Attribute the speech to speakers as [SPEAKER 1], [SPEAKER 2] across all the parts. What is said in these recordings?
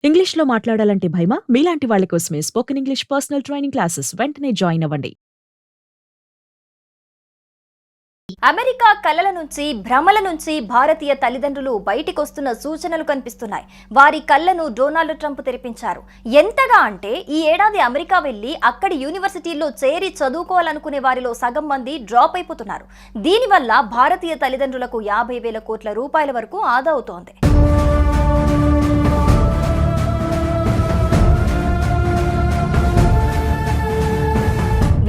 [SPEAKER 1] ఇంగ్లీష్‌లో మాట్లాడాలంటే భయమా? మీలాంటి వాళ్ళ కోసమే spoken English personal training classes వెంటనే జాయిన్ అవ్వండి.
[SPEAKER 2] అమెరికా కలల నుంచి భ్రమల నుంచి భారతీయ తల్లిదండ్రులు బయటికొస్తున్న సూచనలు కనిపిస్తున్నాయి. వారి కళ్ళను డొనాల్డ్ ట్రంప్ తెరిపించారు. ఎంతగా అంటే ఈ ఏడాది అమెరికా వెళ్లి అక్కడి యూనివర్సిటీల్లో చేరి చదువుకోవాలనుకునే వారిలో సగం మంది డ్రాప్ అయిపోతున్నారు. దీనివల్ల భారతీయ తల్లిదండ్రులకు 50,000 కోట్ల రూపాయల వరకు ఆదా అవుతోంది.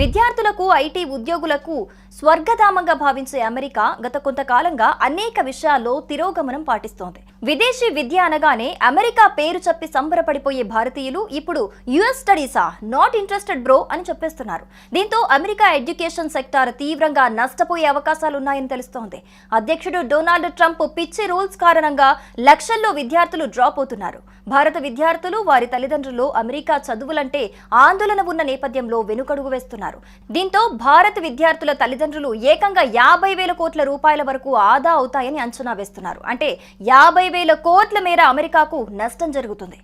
[SPEAKER 2] విద్యార్థులకు ఐటీ ఉద్యోగులకు స్వర్గధామంగా భావించే అమెరికా గత కొంతకాలంగా అనేక విషయాల్లో తిరోగమనం పాటిస్తోంది. విదేశీ విద్య అనగానే అమెరికా పేరు చెప్పి సంబరపడిపోయే భారతీయులు ఇప్పుడు యుఎస్ స్టడీసా, నాట్ ఇంట్రెస్టెడ్ బ్రో అని చెప్పేస్తున్నారు. దీంతో అమెరికా ఎడ్యుకేషన్ సెక్టార్ తీవ్రంగా నష్టపోయే అవకాశాలున్నాయని తెలుస్తోంది. అధ్యక్షుడు డొనాల్డ్ ట్రంప్ పిచ్చి రూల్స్ కారణంగా లక్షల్లో విద్యార్థులు డ్రాప్ అవుతున్నారు. భారత విద్యార్థులు, వారి తల్లిదండ్రులు అమెరికా చదువులంటే ఆందోళన ఉన్న నేపథ్యంలో వెనుకడుగు వేస్తున్నారు. దీంతో భారత విద్యార్థుల తల్లిదండ్రులు ఏకంగా 50,000 కోట్ల రూపాయల వరకు ఆదా అవుతాయని అంచనా వేస్తున్నారు. అంటే 50,000 కోట్ల మేర అమెరికాకు నష్టం జరుగుతుంది.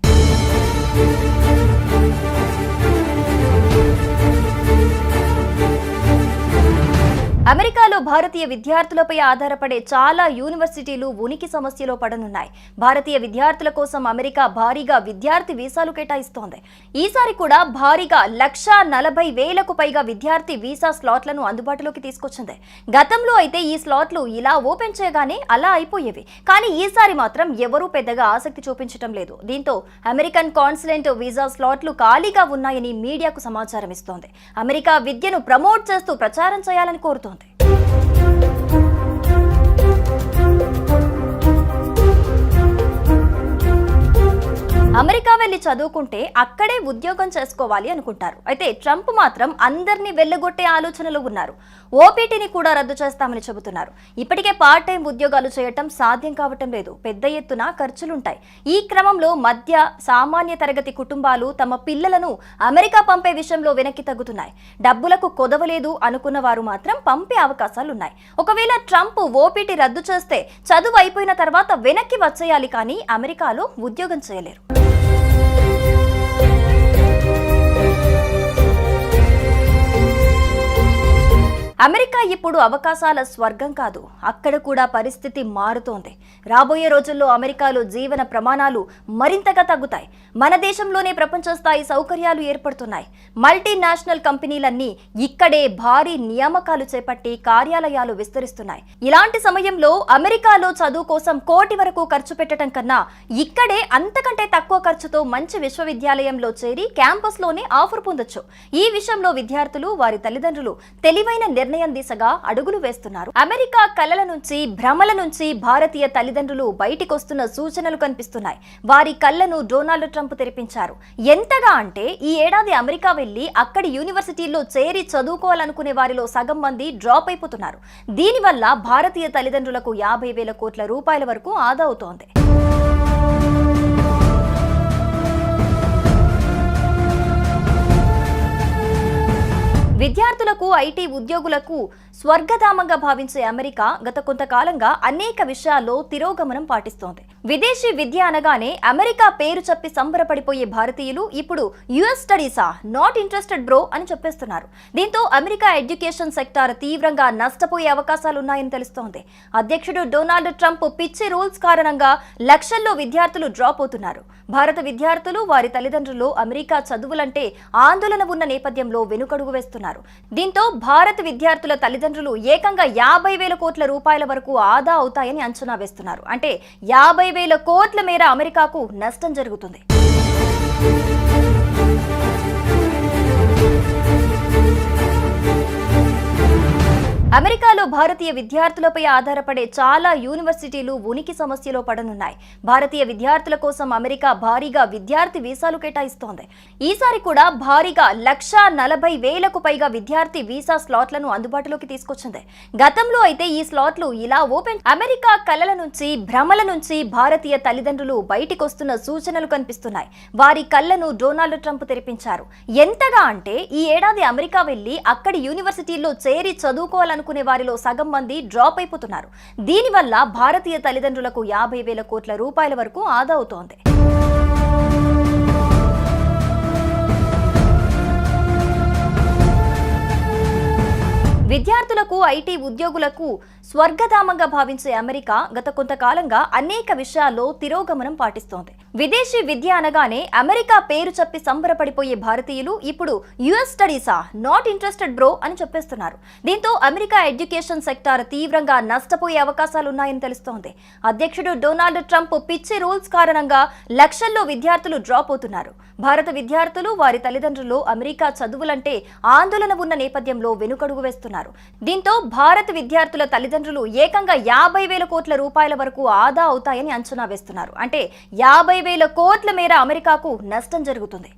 [SPEAKER 2] అమెరికాలో భారతీయ విద్యార్థులపై ఆధారపడే చాలా యూనివర్సిటీలు ఉనికి సమస్యలో పడనున్నాయి. భారతీయ విద్యార్థుల కోసం అమెరికా భారీగా విద్యార్థి వీసాలు కేటాయిస్తోంది. ఈసారి కూడా భారీగా 140,000కు పైగా విద్యార్థి వీసా స్లాట్లను అందుబాటులోకి తీసుకొచ్చింది. గతంలో అయితే ఈ స్లాట్లు ఇలా ఓపెన్ చేయగానే అలా అయిపోయేవి. కానీ ఈసారి మాత్రం ఎవరూ పెద్దగా ఆసక్తి చూపించడం లేదు. దీంతో అమెరికన్ కాన్సులేట్ వీసా స్లాట్లు ఖాళీగా ఉన్నాయని మీడియాకు సమాచారం ఇస్తోంది. అమెరికా విద్యను ప్రమోట్ చేస్తూ ప్రచారం చేయాలని కోరుతోంది. అమెరికా వెళ్లి చదువుకుంటే అక్కడే ఉద్యోగం చేసుకోవాలి అనుకుంటారు. అయితే ట్రంప్ మాత్రం అందరినీ వెళ్లగొట్టే ఆలోచనలో ఉన్నారు. ఓపీటీని కూడా రద్దు చేస్తామని చెబుతున్నారు. ఇప్పటికే పార్ట్ టైం ఉద్యోగాలు చేయటం సాధ్యం కావటం లేదు. పెద్ద ఎత్తున ఖర్చులుంటాయి. ఈ క్రమంలో మధ్య సామాన్య తరగతి కుటుంబాలు తమ పిల్లలను అమెరికా పంపే విషయంలో వెనక్కి తగ్గుతున్నాయి. డబ్బులకు కొదవలేదు అనుకున్న వారు మాత్రం పంపే అవకాశాలున్నాయి. ఒకవేళ ట్రంప్ ఓపీటీ రద్దు చేస్తే చదువు అయిపోయిన తర్వాత వెనక్కి వచ్చేయాలి, కానీ అమెరికాలో ఉద్యోగం చేయలేరు. అమెరికా ఇప్పుడు అవకాశాల స్వర్గం కాదు. అక్కడ కూడా పరిస్థితి మారుతోంది. రాబోయే రోజుల్లో అమెరికాలో జీవన ప్రమాణాలు మరింతగా తగ్గుతాయి. మన దేశంలోనే ప్రపంచ స్థాయి సౌకర్యాలు ఏర్పడుతున్నాయి. మల్టీనేషనల్ కంపెనీలన్నీ ఇక్కడే భారీ నియామకాలు చేపట్టి కార్యాలయాలు విస్తరిస్తున్నాయి. ఇలాంటి సమయంలో అమెరికాలో చదువు కోసం కోటి వరకు ఖర్చు పెట్టడం కన్నా ఇక్కడే అంతకంటే తక్కువ ఖర్చుతో మంచి విశ్వవిద్యాలయంలో చేరి క్యాంపస్లోనే ఆఫర్ పొందొచ్చు. ఈ విషయంలో విద్యార్థులు, వారి తల్లిదండ్రులు తెలివైన నిర్ణయం దిశగా అడుగులు వేస్తున్నారు. అమెరికా కలల నుంచి భ్రమల నుంచి భారతీయ తల్లిదండ్రులు బయటికొస్తున్న సూచనలు కనిపిస్తున్నాయి. వారి కళ్ళను డొనాల్డ్ ట్రంప్ తెరిపించారు. ఎంతగా అంటే ఈ ఏడాది అమెరికా వెళ్లి అక్కడి యూనివర్సిటీల్లో చేరి చదువుకోవాలనుకునే వారిలో సగం మంది డ్రాప్ అయిపోతున్నారు. దీనివల్ల భారతీయ తల్లిదండ్రులకు 50,000 కోట్ల రూపాయల వరకు ఆదా అవుతోంది. విద్యార్థులకు ఐటీ ఉద్యోగులకు స్వర్గధామంగా భావించే అమెరికా గత కొంతకాలంగా అనేక విషయాల్లో తిరోగమనం పాటిస్తోంది. విదేశీ విద్య అనగానే అమెరికా పేరు చెప్పి సంబరపడిపోయే భారతీయులు ఇప్పుడు యుఎస్ స్టడీసా, నాట్ ఇంట్రెస్టెడ్ బ్రో అని చెప్పేస్తున్నారు. దీంతో అమెరికా ఎడ్యుకేషన్ సెక్టార్ తీవ్రంగా నష్టపోయే అవకాశాలున్నాయని తెలుస్తోంది. అధ్యక్షుడు డొనాల్డ్ ట్రంప్ పిచ్చి రూల్స్ కారణంగా లక్షల్లో విద్యార్థులు డ్రాప్ అవుతున్నారు. భారత విద్యార్థులు, వారి తల్లిదండ్రులు అమెరికా చదువులంటే ఆందోళన ఉన్న నేపథ్యంలో వెనుకడుగు వేస్తున్నారు. దీంతో భారత విద్యార్థుల తల్లిదండ్రులు ఏకంగా 50,000 కోట్ల రూపాయల వరకు ఆదా అవుతాయని అంచనా వేస్తున్నారు. అంటే 50,000 కోట్ల మేర అమెరికాకు నష్టం జరుగుతుంది. అమెరికాలో భారతీయ విద్యార్థులపై ఆధారపడే చాలా యూనివర్సిటీలు ఉనికి సమస్యలో పడనున్నాయి. భారతీయ విద్యార్థుల కోసం అమెరికా భారీగా విద్యార్థి వీసాలు కేటాయిస్తోంది. ఈసారి కూడా భారీగా 140,000కు పైగా విద్యార్థి వీసా స్లాట్లను అందుబాటులోకి తీసుకొచ్చింది. గతంలో అయితే ఈ స్లాట్లు ఇలా ఓపెన్. అమెరికా కలల నుంచి భ్రమల నుంచి భారతీయ తల్లిదండ్రులు బయటికొస్తున్న సూచనలు కనిపిస్తున్నాయి. వారి కళ్ళను డొనాల్డ్ ట్రంప్ తెరిపించారు. ఎంతగా అంటే ఈ ఏడాది అమెరికా వెళ్లి అక్కడి యూనివర్సిటీల్లో చేరి చదువుకోవాలనుకునే వారిలో సగం మంది డ్రాప్ అయిపోతున్నారు. దీనివల్ల భారతీయ తల్లిదండ్రులకు 50,000 కోట్ల రూపాయల వరకు ఆదా అవుతోంది. ఐటీ ఉద్యోగులకు స్వర్గధామంగా భావించే అమెరికా గత కొంతకాలంగా అనేక విషయాల్లో తిరోగమనం పాటిస్తోంది. విదేశీ విద్య అనగానే అమెరికా పేరు చెప్పి సంబరపడిపోయే భారతీయులు ఇప్పుడు యుఎస్ స్టడీసా, నాట్ ఇంట్రెస్టెడ్ బ్రో అని చెప్పేస్తున్నారు. దీంతో అమెరికా ఎడ్యుకేషన్ సెక్టార్ తీవ్రంగా నష్టపోయే అవకాశాలున్నాయని తెలుస్తోంది. అధ్యక్షుడు డొనాల్డ్ ట్రంప్ పిచ్చి రూల్స్ కారణంగా లక్షల్లో విద్యార్థులు డ్రాప్ అవుతున్నారు. భారత విద్యార్థులు, వారి తల్లిదండ్రులు అమెరికా చదువులంటే ఆందోళన ఉన్న నేపథ్యంలో వెనుకడుగు వేస్తున్నారు. దీంతో భారత విద్యార్థుల తల్లిదండ్రులు ఏకంగా 50,000 కోట్ల రూపాయల వరకు ఆదా అవుతాయని అంచనా వేస్తున్నారు. అంటే 50,000 కోట్ల మేర అమెరికాకు నష్టం జరుగుతుంది.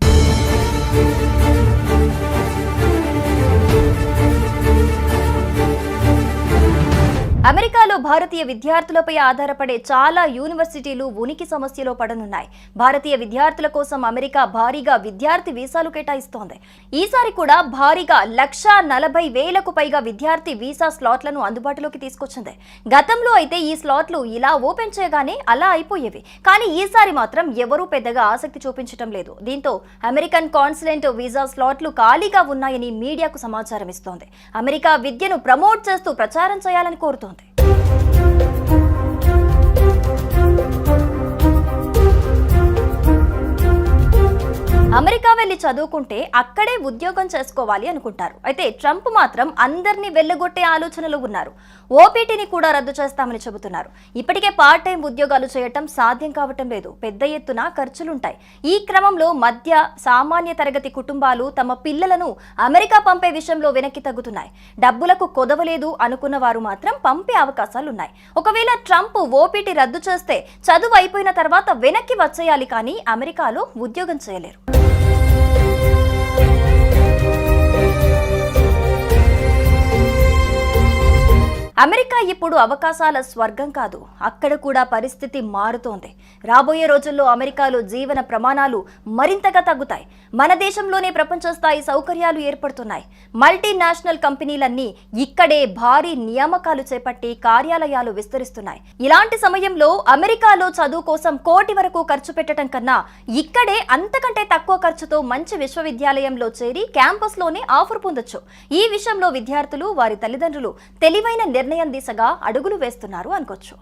[SPEAKER 2] అమెరికాలో భారతీయ విద్యార్థులపై ఆధారపడే చాలా యూనివర్సిటీలు ఉనికి సమస్యలో పడనున్నాయి. భారతీయ విద్యార్థుల కోసం అమెరికా భారీగా విద్యార్థి వీసాలు కేటాయిస్తోంది. ఈసారి కూడా భారీగా 140,000కు పైగా విద్యార్థి వీసా స్లాట్లను అందుబాటులోకి తీసుకొచ్చింది. గతంలో అయితే ఈ స్లాట్లు ఇలా ఓపెన్ చేయగానే అలా అయిపోయేవి. కానీ ఈసారి మాత్రం ఎవరూ పెద్దగా ఆసక్తి చూపించడం లేదు. దీంతో అమెరికన్ కాన్సులేట్ వీసా స్లాట్లు ఖాళీగా ఉన్నాయని మీడియాకు సమాచారం ఇస్తోంది. అమెరికా విద్యను ప్రమోట్ చేస్తూ ప్రచారం చేయాలని కోరుతోంది. అమెరికా వెళ్లి చదువుకుంటే అక్కడే ఉద్యోగం చేసుకోవాలి అనుకుంటారు. అయితే ట్రంప్ మాత్రం అందరినీ వెళ్లగొట్టే ఆలోచనలు ఉన్నారు. ఓపీటీని కూడా రద్దు చేస్తామని చెబుతున్నారు. ఇప్పటికే పార్ట్ టైం ఉద్యోగాలు చేయటం సాధ్యం కావటం లేదు. పెద్ద ఎత్తున ఖర్చులుంటాయి. ఈ క్రమంలో మధ్య సామాన్య తరగతి కుటుంబాలు తమ పిల్లలను అమెరికా పంపే విషయంలో వెనక్కి తగ్గుతున్నాయి. డబ్బులకు కొదవలేదు అనుకున్న వారు మాత్రం పంపే అవకాశాలున్నాయి. ఒకవేళ ట్రంప్ ఓపీటీ రద్దు చేస్తే చదువు అయిపోయిన తర్వాత వెనక్కి వచ్చేయాలి, కానీ అమెరికాలో ఉద్యోగం చేయలేరు. అమెరికా ఇప్పుడు అవకాశాల స్వర్గం కాదు, అక్కడ కూడా పరిస్థితి మారుతోంది. రాబోయే రోజుల్లో అమెరికాలో జీవన ప్రమాణాలు మరింతగా తగ్గుతాయి. మన దేశంలోనే ప్రపంచ స్థాయి సౌకర్యాలు ఏర్పడుతున్నాయి. మల్టీనేషనల్ కంపెనీలన్నీ ఇక్కడే భారీ నియామకాలు చేపట్టి కార్యాలయాలు విస్తరిస్తున్నాయి. ఇలాంటి సమయంలో అమెరికాలో చదువు కోసం కోటి వరకు ఖర్చు పెట్టడం కన్నా ఇక్కడే అంతకంటే తక్కువ ఖర్చుతో మంచి విశ్వవిద్యాలయంలో చేరి క్యాంపస్లోనే ఆఫర్ పొందొచ్చు. ఈ విషయంలో విద్యార్థులు, వారి తల్లిదండ్రులు తెలివైన నిర్ణయం దిశగా అడుగులు వేస్తున్నారు అనుకోవచ్చు.